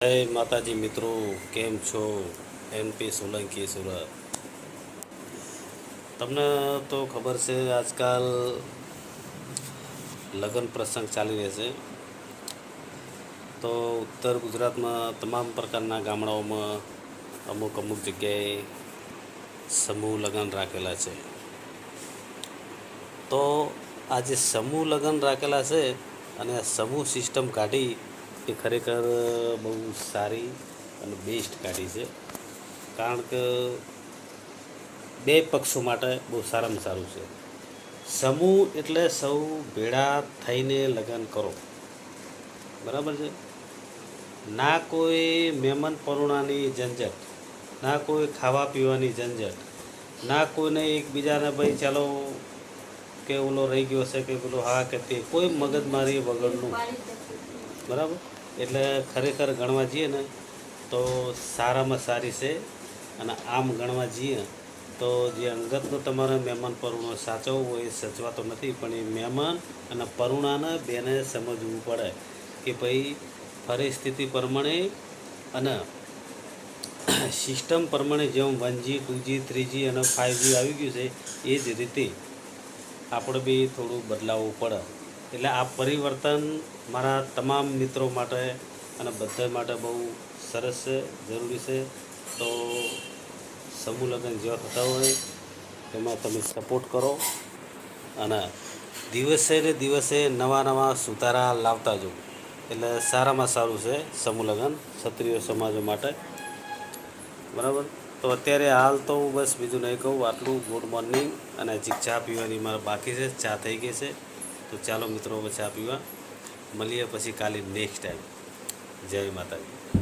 જય માતાજી મિત્રો, કેમ છો? એનપી સોલંકી સુરત. તમને તો ખબર છે, આજકાલ લગ્ન પ્રસંગ ચાલી રહેશે. તો ઉત્તર ગુજરાતમાં તમામ પ્રકારના ગામડાઓમાં અમુક જગ્યાએ સમૂહ લગ્ન રાખેલા છે. તો આ જે સમૂહ લગ્ન રાખેલા છે અને આ સમૂહ સિસ્ટમ કાઢી એ ખરેખર બહુ સારી અને બેસ્ટ કાઢી છે. કારણ કે બે પક્ષો માટે બહુ સારામાં સારું છે. સમૂહ એટલે સૌ ભેળા થઈને લગ્ન કરો, બરાબર છે. ના કોઈ મહેમાન પરુણાની ઝંઝટ, ના કોઈ ખાવા પીવાની ઝંઝટ, ના કોઈને એકબીજાને ભાઈ ચાલો કે ઓલો રહી ગયો છે કે પેલો હા કે તે કોઈ મગજમારી વગરનું, બરાબર. એટલે ખરેખર ગણવા જઈએ ને તો સારામાં સારી છે. અને આમ ગણવા જઈએ તો જે અંગતનો તમારે મહેમાન પરુણો સાચવવો હોય એ સચવાતો નથી, પણ એ મહેમાન અને પરુણાને બેને સમજવું પડે કે ભાઈ પરિસ્થિતિ પ્રમાણે અને સિસ્ટમ પ્રમાણે જેમ 1G 2G 3G અને 5G આવી ગયું છે એ જ રીતે આપણે બી થોડું બદલાવવું પડે. એટલે આ પરિવર્તન મારા તમામ મિત્રો માટે અને બધા માટે બહુ સરસ છે, જરૂરી છે. તો સમૂહ લગ્ન જેવા થતા હોય એમાં તમે સપોર્ટ કરો અને દિવસે ને દિવસે નવા સુધારા લાવતા જાઓ. એટલે સારામાં સારું છે સમૂહ લગ્ન ક્ષત્રિય સમાજો માટે, બરાબર. તો અત્યારે હાલ તો હું બસ બીજું નહીં કહું, આટલું. Good morning. અને હજી ચા પીવાની મારે બાકી છે, ચા થઈ ગઈ છે. તો ચાલો મિત્રો, હવે ચા પીવા મળીએ પછી કાલે નેક્સ્ટ ટાઈમ. જય માતાજી.